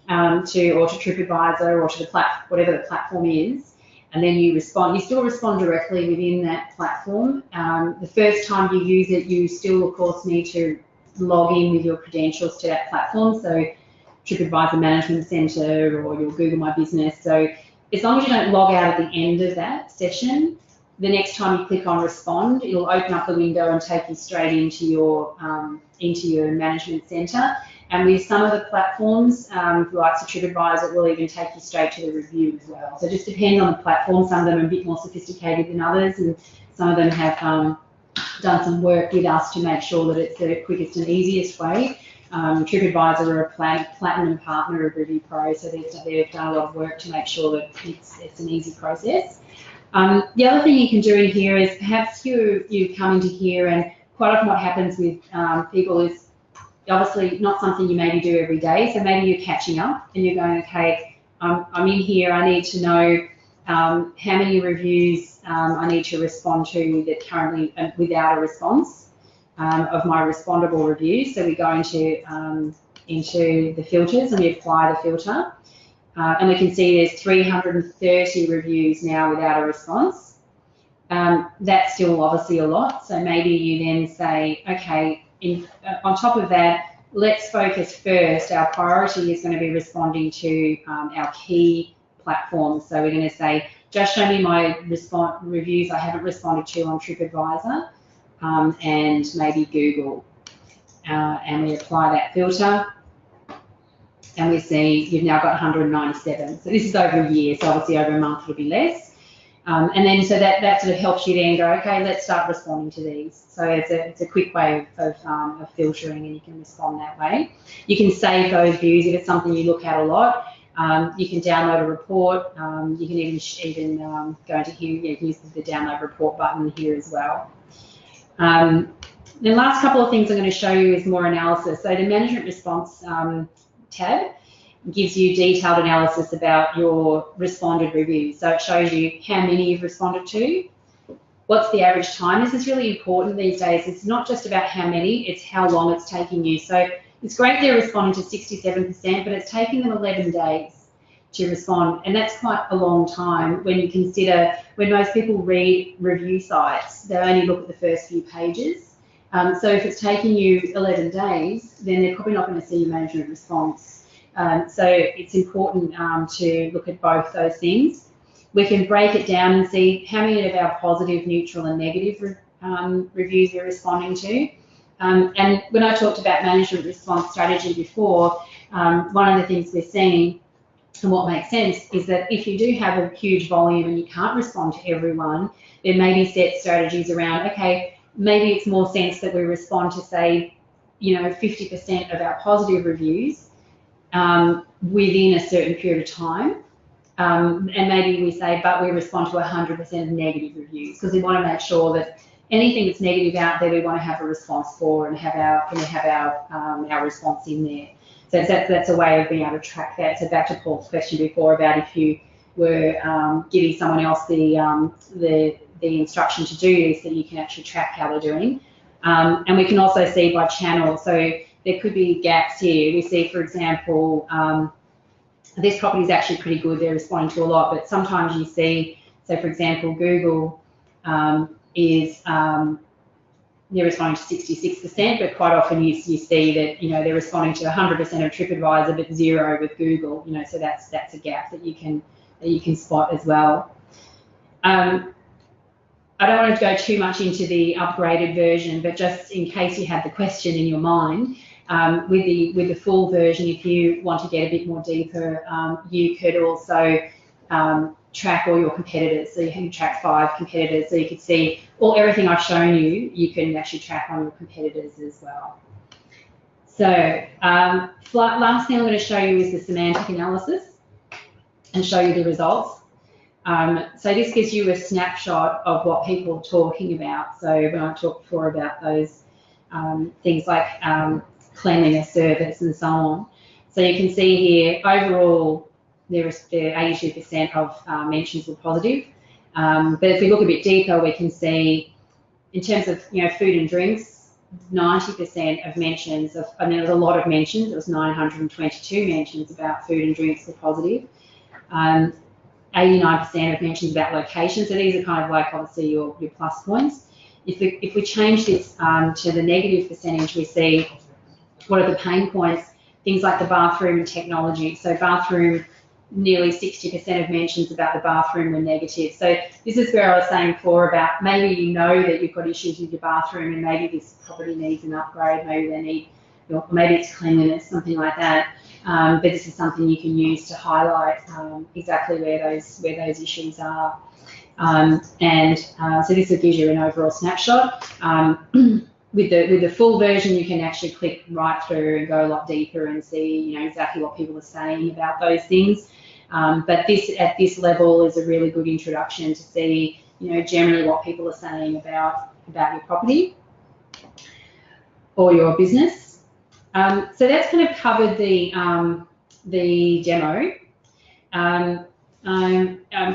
or to TripAdvisor, or to whatever the platform is, and then you respond. You still respond directly within that platform. The first time you use it, you still, of course, need to log in with your credentials to that platform. So TripAdvisor Management Center or your Google My Business. So as long as you don't log out at the end of that session, the next time you click on respond, it'll open up the window and take you straight into your management center. And with some of the platforms, like TripAdvisor, it will even take you straight to the review as well. So just depending on the platform, some of them are a bit more sophisticated than others, and some of them have done some work with us to make sure that it's the quickest and easiest way. TripAdvisor are a platinum partner of ReviewPro, so they've done a lot of work to make sure that it's an easy process. The other thing you can do in here is perhaps you come into here, and quite often what happens with people is obviously not something you maybe do every day, so maybe you're catching up and you're going, okay, I'm in here, I need to know how many reviews I need to respond to that currently without a response of my respondable reviews. So we go into the filters and we apply the filter. And we can see there's 330 reviews now without a response. That's still obviously a lot. So maybe you then say, okay, on top of that, let's focus first. Our priority is going to be responding to our key platforms. So we're going to say, just show me my reviews I haven't responded to on TripAdvisor and maybe Google. And we apply that filter. And we see you've now got 197. So this is over a year, so obviously over a month it'll be less. And then so that sort of helps you then go, okay, let's start responding to these. So it's a quick way of filtering, and you can respond that way. You can save those views if it's something you look at a lot. You can download a report. You can even go into here, you can use the download report button here as well. The last couple of things I'm going to show you is more analysis. So the management response tab gives you detailed analysis about your responded reviews. So it shows you how many you've responded to, what's the average time. This is really important these days. It's not just about how many, it's how long it's taking you. So it's great they're responding to 67%, but it's taking them 11 days to respond, and that's quite a long time when you consider when most people read review sites, they only look at the first few pages. So if it's taking you 11 days, then they're probably not going to see your management response. So it's important to look at both those things. We can break it down and see how many of our positive, neutral and negative reviews you're responding to. And when I talked about management response strategy before, one of the things we're seeing and what makes sense is that if you do have a huge volume and you can't respond to everyone, then maybe set strategies around, okay, maybe it's more sense that we respond to, say, 50% of our positive reviews within a certain period of time. And maybe we say, but we respond to 100% of negative reviews, because we want to make sure that anything that's negative out there, we want to have a response for and have our response in there. So that's a way of being able to track that. So back to Paul's question before about if you were giving someone else the instruction to do this, that you can actually track how they're doing. And we can also see by channel. So there could be gaps here. We see, for example, this property is actually pretty good. They're responding to a lot, but sometimes you see, so for example, Google they're responding to 66%, but quite often you see that they're responding to 100% of TripAdvisor, but 0 with Google. So that's a gap that you can spot as well. I don't want to go too much into the upgraded version, but just in case you had the question in your mind, with the full version, if you want to get a bit more deeper, you could also track all your competitors. So you can track 5 competitors, so you could see everything I've shown you. You can actually track on your competitors as well. So last thing I'm going to show you is the semantic analysis and show you the results. So this gives you a snapshot of what people are talking about. So when I talked before about those things like cleanliness, service and so on. So you can see here overall there is 82% of mentions were positive. But if we look a bit deeper, we can see in terms of food and drinks, 90% of mentions and there was a lot of mentions. It was 922 mentions about food and drinks were positive. 89% of mentions about location. So these are kind of like obviously your plus points. If we change this to the negative percentage, we see what are the pain points. Things like the bathroom and technology. So bathroom, nearly 60% of mentions about the bathroom were negative. So this is where I was saying before about maybe that you've got issues with your bathroom and maybe this property needs an upgrade, maybe they need, maybe it's cleanliness, something like that. But this is something you can use to highlight exactly where those issues are. So this will give you an overall snapshot. with the full version, you can actually click right through and go a lot deeper and see, exactly what people are saying about those things. But at this level is a really good introduction to see, generally what people are saying about your property or your business. So that's kind of covered the demo.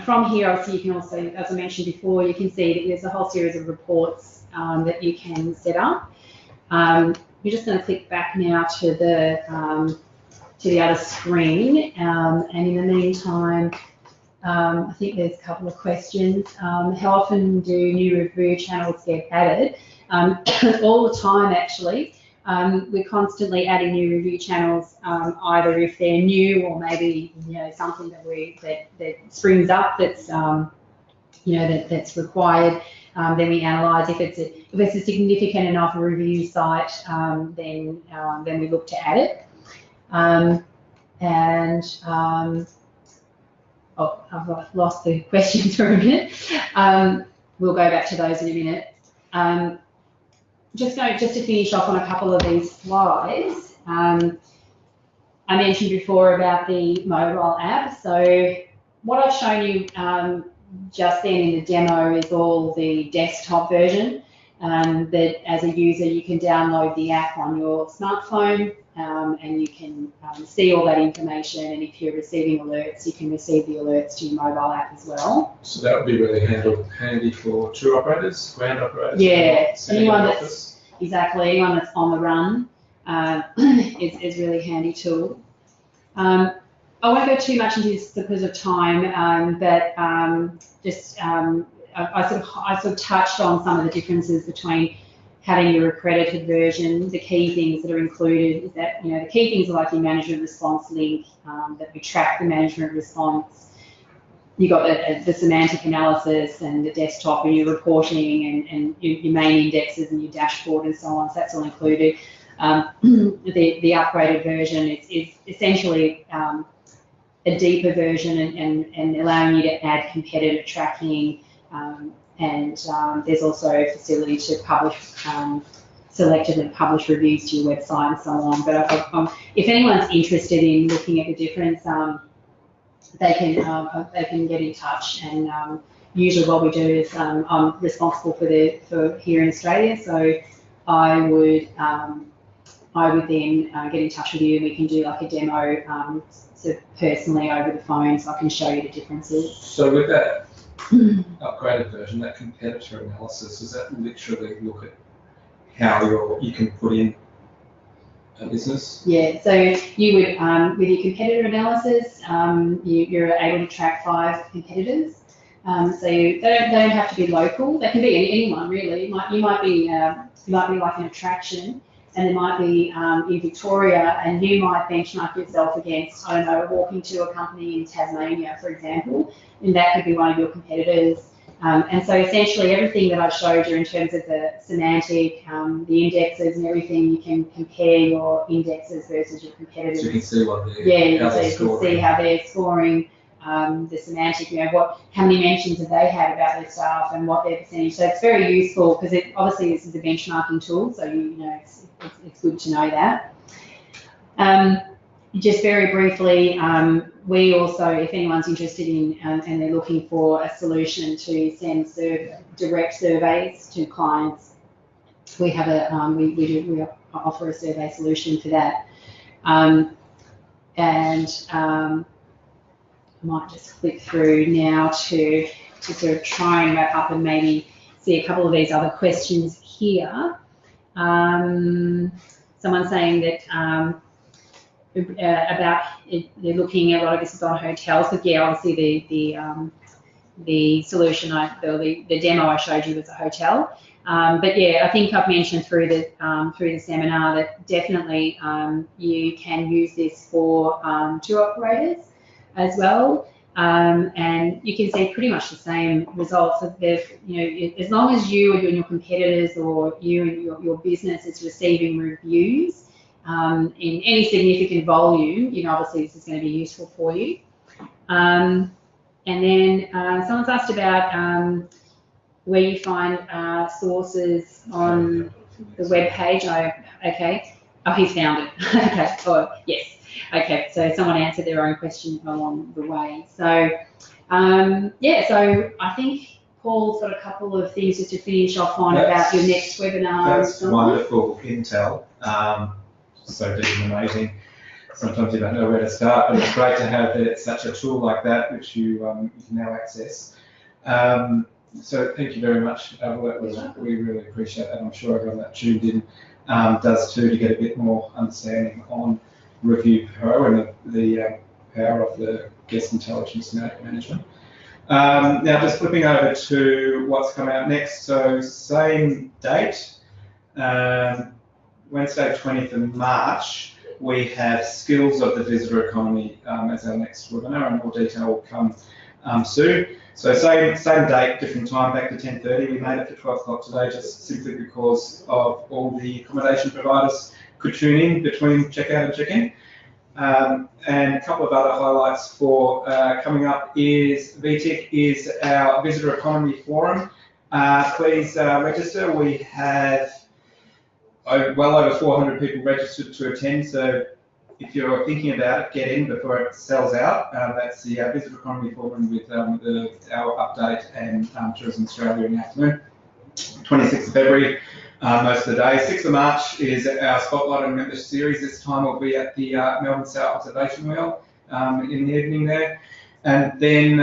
From here, obviously, you can also, as I mentioned before, you can see that there's a whole series of reports that you can set up. We're just going to click back now to the other screen, and in the meantime, I think there's a couple of questions. How often do new review channels get added? All the time, actually. We're constantly adding new review channels, either if they're new or maybe something that springs up that's that's required. Then we analyse if it's a significant enough review site, then we look to add it. Oh, I've lost the questions for a minute. We'll go back to those in a minute. Just to finish off on a couple of these slides. I mentioned before about the mobile app. So what I've shown you just then in the demo is all the desktop version. That as a user you can download the app on your smartphone, and you can see all that information, and if you're receiving alerts, you can receive the alerts to your mobile app as well. So that would be really handy for tour operators, ground operators. Yeah, anyone that's on the run is really handy tool. I won't go too much into this because of time, but I sort of touched on some of the differences between having your accredited version. The key things that are included is that, the key things are like your management response link, that we track the management response. You've got the semantic analysis and the desktop and your reporting and your main indexes and your dashboard and so on. So that's all included. The upgraded version is essentially a deeper version and allowing you to add competitor tracking. And there's also a facility to publish selected and publish reviews to your website and so on. But if anyone's interested in looking at the difference, they can get in touch. And usually what we do is I'm responsible for here in Australia, so I would then get in touch with you, and we can do like a demo personally over the phone, so I can show you the differences. So with that upgraded version, that competitor analysis, does that literally look at how you can put in a business? Yeah, so you would, with your competitor analysis, you're able to track 5 competitors. So they don't have to be local. They can be anyone really. You might be like an attraction, and there might be in Victoria, and you might benchmark yourself against, I don't know, walking to a company in Tasmania, for example, and that could be one of your competitors. And so essentially everything that I've showed you in terms of the semantic, the indexes and everything, you can compare your indexes versus your competitors. So you can see what they're you can see how they're scoring, the semantic, how many mentions have they had about their staff and what their percentage. So it's very useful because obviously this is a benchmarking tool, so it's good to know that. Just very briefly, we also, if anyone's interested in and they're looking for a solution to send direct surveys to clients, we have we offer a survey solution for that. I might just click through now to sort of try and wrap up and maybe see a couple of these other questions here. Someone saying that about they're looking at a lot of this is on hotels, but yeah, obviously the solution the demo I showed you was a hotel. But yeah, I think I've mentioned through the seminar that definitely you can use this for tour operators as well, and you can see pretty much the same results. As long as you and your competitors or you and your business is receiving reviews in any significant volume, obviously this is going to be useful for you. And then someone's asked about where you find sources on the web page. Okay. Oh, he's found it. Okay. Oh, yes. Okay. So someone answered their own question along the way. So, yeah. So I think Paul's got a couple of things just to finish off on about your next webinar. That's wonderful intel. So deep and amazing. Sometimes you don't know where to start, but it's great to have such a tool like that, which you can now access. So thank you very much, Avril. We really appreciate that. I'm sure everyone that tuned in does too, to get a bit more understanding on ReviewPro and the power of the guest intelligence management. Now just flipping over to what's come out next. So same date, Wednesday 20th of March, we have Skills of the Visitor Economy as our next webinar, and more detail will come soon. So same date, different time, back to 10:30. We made it for 12 o'clock today, just simply because of all the accommodation providers could tune in between checkout and check-in. And a couple of other highlights for coming up is VTIC is our Visitor Economy Forum. Please register. We have well over 400 people registered to attend, so if you're thinking about it, get in before it sells out. That's the Visitor Economy Forum with our update and Tourism Australia in the afternoon. 26th of February, most of the day. 6th of March is our Spotlight and Member Series. This time we'll be at the Melbourne South Observation Wheel in the evening there. And then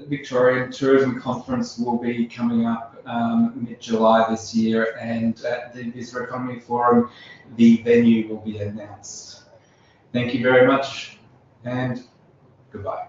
Victorian Tourism Conference will be coming up mid-July this year, and at the Visitor Economy Forum, the venue will be announced. Thank you very much, and goodbye.